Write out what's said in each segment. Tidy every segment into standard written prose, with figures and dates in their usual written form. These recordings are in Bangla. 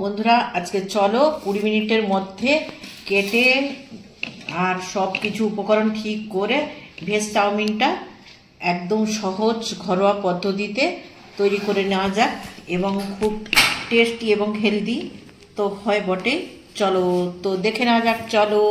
বন্ধুরা আজকে চলো 20 মিনিটের মধ্যে কেটে আর সব কিছু উপকরণ ঠিক করে ভেজ চাউমিনটা একদম সহজ ঘরোয়া পদ্ধতিতে তৈরি করে নেওয়া যাক এবং খুব টেস্টি এবং হেলদি তো হয় বটে। চলো তো দেখে নেওয়া যাক। চলো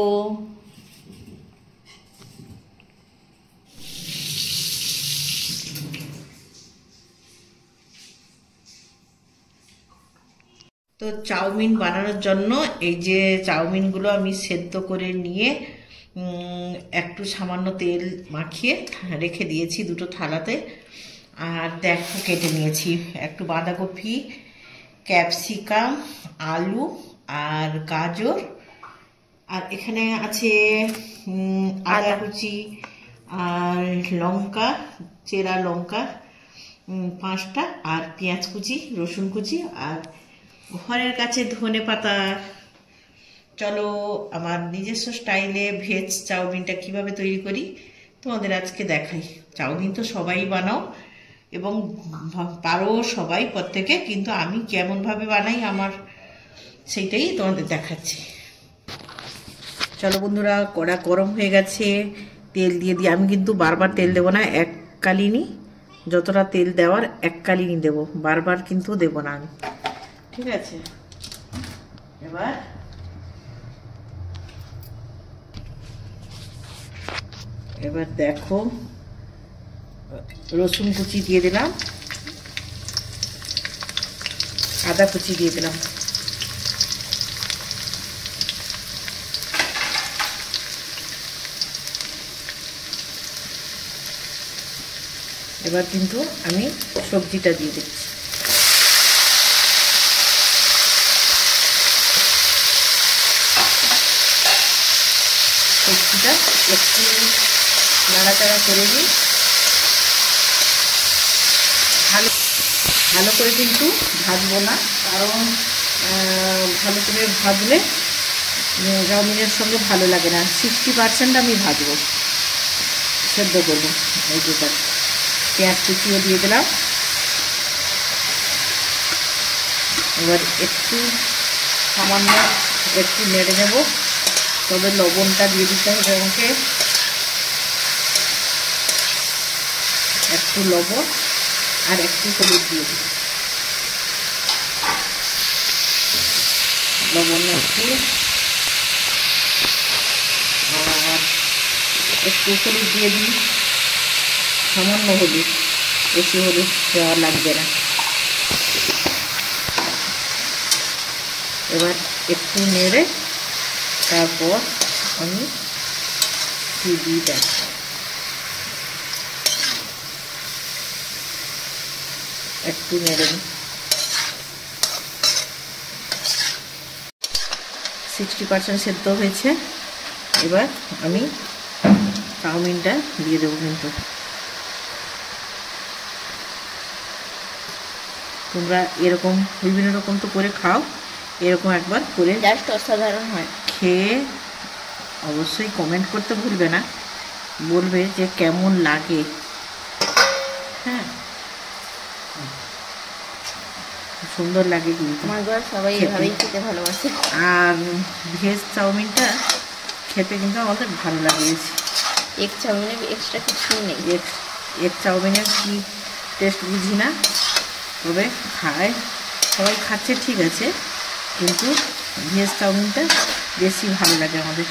তো চাউমিন বানানোর জন্য এই যে চাউমিনগুলো আমি সেদ্ধ করে নিয়ে একটু সামান্য তেল মাখিয়ে রেখে দিয়েছি দুটো থালাতে। আর দেখো কেটে নিয়েছি একটু বাঁধাকপি, ক্যাপসিকাম, আলু আর গাজর, আর এখানে আছে আদা কুচি আর লঙ্কা, চেরা লঙ্কা 5টা, আর পেঁয়াজ কুচি, রসুন কুচি, আর ঘরের কাছে ধনে পাতা। চলো আমার নিজস্ব স্টাইলে ভেজ চাউমিনটা কিভাবে তৈরি করি তোমাদের আজকে দেখাই। চাউমিন তো সবাই বানাও এবং পারো সবাই প্রত্যেকে, কিন্তু আমি কেমনভাবে বানাই আমার সেইটাই তোমাদের দেখাচ্ছি। চলো বন্ধুরা, কড়া গরম হয়ে গেছে, তেল দিয়ে দিই। আমি কিন্তু বারবার তেল দেবো না, এককালীনই যতটা তেল দেওয়ার এককালীনই দেবো, বারবার কিন্তু দেবো না আমি, ঠিক আছে। এবার দেখো রসুন কুচি দিয়ে দিলাম, আদা কুচি দিয়ে দিলাম, এবার কিন্তু আমি সবজিটা দিয়ে দিচ্ছি। সবজিটা একটু নাড়াচাড়া করে দিই, ভালো করে কিন্তু ভাজবো না, কারণ ভালো করে ভাজলে চাউমিনের সঙ্গে ভালো লাগে না। 60% আমি ভাজবো, সেদ্ধ করবো। এই যেটা পেঁয়াজ কুচিও দিয়ে দিলাম। এবার একটু সামান্য একটু নেড়ে নেব, তবে লবণটা দিয়ে দিতে হবে আমাকে, একটু লবণ আর একটু হলুদ দিয়ে দিই, লবণ একটু আর একটু হলুদ দিয়ে দিই, সামান্য হলুদ, বেশি হলুদ দেওয়া লাগবে না। এবার একটু নেড়ে তারপর আমি দিই, একটু নেড়ে নিই। 60% সেদ্ধ হয়েছে, এবার আমি চাউমিনটা দিয়ে দেবো। কিন্তু তোমরা এরকম বিভিন্ন রকম তো করে খাও, এরকম একবার করে জাস্ট অসাধারণ হয়। খেয়ে অবশ্যই কমেন্ট করতে ভুলবে না, বলবে যে কেমন লাগে। হ্যাঁ, সুন্দর লাগে কিন্তু, আমার ঘর সবাই এভাবেই খেতে ভালোবাসে। আর ভেজ চাউমিনটা খেতে কিন্তু আমাদের ভালো লাগে। এগ চাউমিনের এক্সট্রা কিছুই নেই, এগ চাউমিনের কি টেস্ট বুঝি না, তবে খায় সবাই, খাচ্ছে ঠিক আছে, কিন্তু ভেজ চাউমিনটা বেশি ভালো লাগে আমাদের।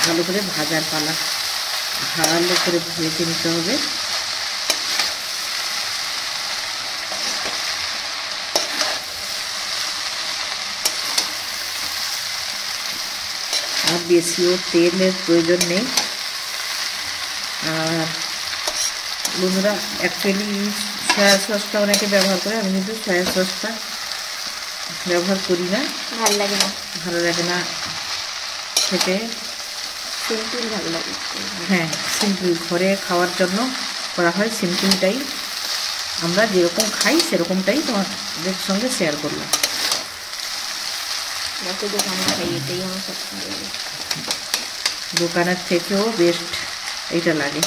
ভালো করে ভাজার পালা, ভালো করে ভেজে নিতে হবে। আর বেশিও তেলের প্রয়োজন নেই। আর বন্ধুরা অ্যাকচুয়ালি সয়া সসটা অনেকে ব্যবহার করে, আমি কিন্তু সয়া সসটা ব্যবহার করি না, ভালো লাগে না খেতে। সিম্পল ভালো লাগে। হ্যাঁ, সিম্পল ঘরে খাওয়ার জন্য করা হয়, সিম্পলটাই আমরা যেরকম খাই সেরকমটাই তোমাদের সঙ্গে শেয়ার করলাম। যাতে দোকানে খাই এটাই আমার সবচেয়ে ভালো লাগে। দোকানের থেকেও বেস্ট এইটা লাগে।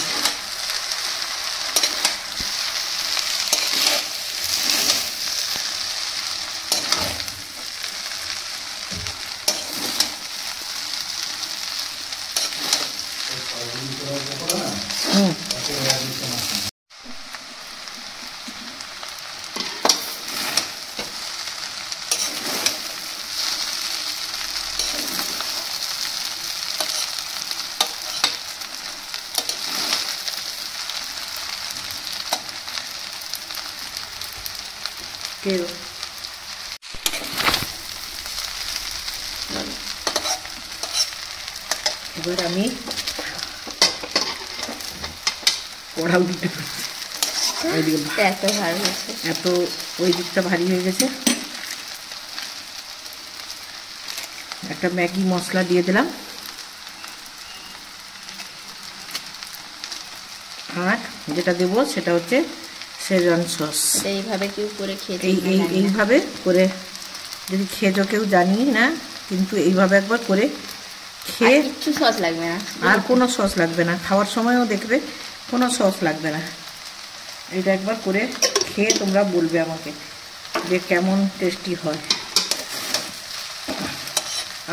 এবার আমি কড়া উল্টে এত ভারী হয়েছে, এত ওই দিকটা ভারী হয়ে গেছে। একটা ম্যাগি মশলা দিয়ে দিলাম, আর যেটা দেবো সেটা হচ্ছে শেজওয়ান সস। এইভাবে কেউ করে খেতে এইভাবে করে যদি খেয়েছো কেউ জানি না, কিন্তু এইভাবে একবার করে খেয়ে কিছু সস লাগবে না, আর কোনো সস লাগবে না, খাওয়ার সময়ও দেখবে কোনো সস লাগবে না। এটা একবার করে খেয়ে তোমরা বলবে আমাকে যে কেমন টেস্টি হয়।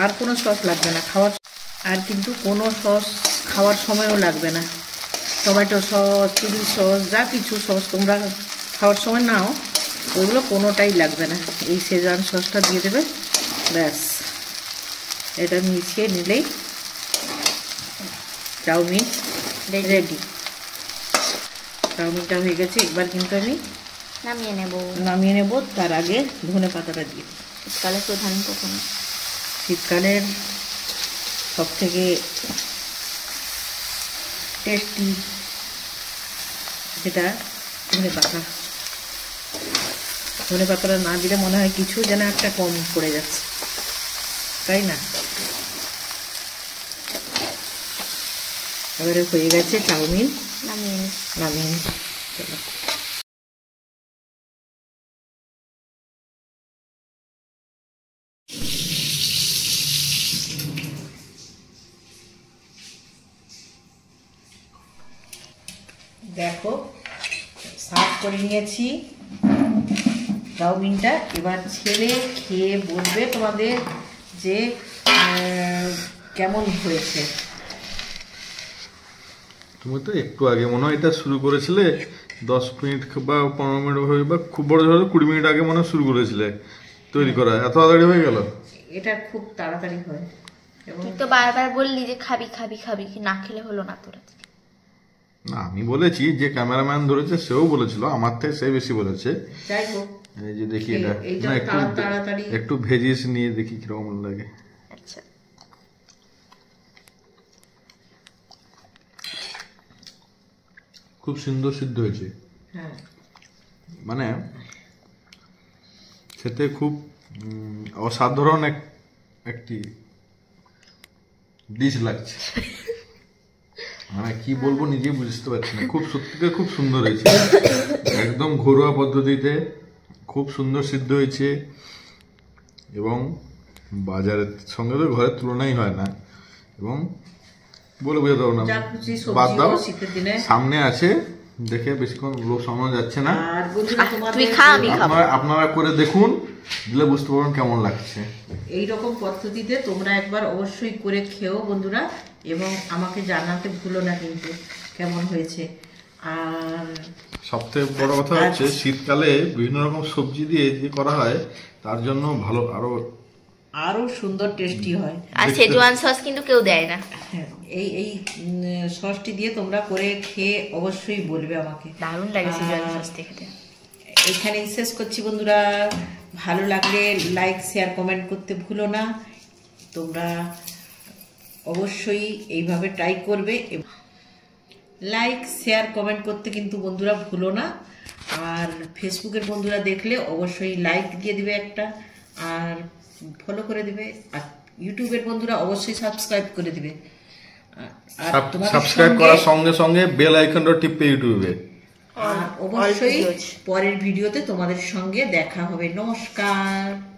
আর কোনো সস লাগবে না খাওয়ার, আর কিন্তু কোনো সস খাওয়ার সময়ও লাগবে না। টমেটো সস, চিলি সস, যা কিছু সস তোমরা খাওয়ার সময় নাও, ওগুলো কোনোটাই লাগবে না। এই শেজওয়ান সসটা দিয়ে দেবে, ব্যাস এটা মিশিয়ে নিলেই চাউমিন রেডি। চাউমিনটা হয়ে গেছে, এবার কিন্তু আমি নামিয়ে নেব। তার আগে ধনে পাতাটা দিয়ে, শীতকালের প্রধান কখন, শীতকালের সব থেকে টেস্টি যেটা ধনে পাতা। ধনে পাতাটা না দিলে মনে হয় কিছু যেন একটা কম পড়ে যাচ্ছে, তাই না? এবারে হয়ে গেছে চাউমিন, নামিয়ে চলো। দেখো সার্ভ করে নিয়েছি চাউমিনটা। এবার ছেলে খেয়ে বলবে তোমাদের যে কেমন হয়েছে। তুমি তো একটু আগে মনে হয় এটা শুরু করেছিলে, 10 মিনিট বা 15 মিনিট হয়ে, বা খুব বড় ধরো 20 মিনিট আগে মনে হয় শুরু করেছিলে তৈরি করা, এত তাড়াতাড়ি হয়ে গেল? এটা খুব তাড়াতাড়ি হয়। তুই তো বারবার বললি যে খাবি খাবি খাবি, কি না খেলে হলো না তোরা? না, আমি বলেছি, যে ক্যামেরাম্যান ধরেছে সেও বলেছিল, আমার থেকে সে বেশি বলেছে। যাই হোক, এই যে দেখি এটা না একটু ভেজিস নিয়ে দেখি কিরকম লাগে। আচ্ছা, খুব সুন্দর সিদ্ধ হয়েছে। হ্যাঁ, মানে খেতে খুব অসাধারণ একটি ডিশ লাগছে। মানে কি বলবো নিজে বুঝতে পারছি না, খুব সত্যিকার খুব সুন্দর হয়েছে, একদম ঘরোয়া পদ্ধতিতে খুব সুন্দর সিদ্ধ হয়েছে, এবং বাজারের সঙ্গে তো ঘরের তুলনাই হয় না। এবং বলে বোঝাতে পারবো না, বাদ দাও, সামনে আছে, দেখে বেশিক্ষণ লোক সামনে যাচ্ছে না। আপনারা করে দেখুন, দিলে বুঝতে পারবেন কেমন লাগছে। এইরকম পদ্ধতিতে তোমরা একবার অবশ্যই করে খেও বন্ধুরা, এবং আমাকে জানাতে ভুলো না কিন্তু কেমন হয়েছে। আর সবথেকে বড় কথা হচ্ছে শীতকালে বিভিন্ন রকম সবজি দিয়ে যে করা হয়, তার জন্য ভালো, আরো সুন্দর টেস্টি হয়। আর শেজওয়ান সস কিন্তু কেউ দেয় না। হ্যাঁ, এই সসটি দিয়ে তোমরা করে খেয়ে অবশ্যই বলবে আমাকে, দারুণ লাগে শেজওয়ান সস খেতে। এখানেই শেষ করছি বন্ধুরা। ভালো লাগলে লাইক, শেয়ার, কমেন্ট করতে ভুলো না। তোমরা অবশ্যই এইভাবে ট্রাই করবে। লাইক, শেয়ার, কমেন্ট করতে কিন্তু বন্ধুরা ভুলো না। আর ফেসবুকের বন্ধুরা দেখলে অবশ্যই লাইক দিয়ে দিবে একটা, আর ফলো করে দিবে। আর ইউটিউবের বন্ধুরা অবশ্যই সাবস্ক্রাইব করে দিবে। আর তোমাদের সাবস্ক্রাইব সঙ্গে- করার সঙ্গে সঙ্গে বেল আইকনটা টিপে ইউটিউবে। আর অবশ্যই videos। পরের ভিডিওতে তোমাদের সঙ্গে দেখা হবে। নমস্কার।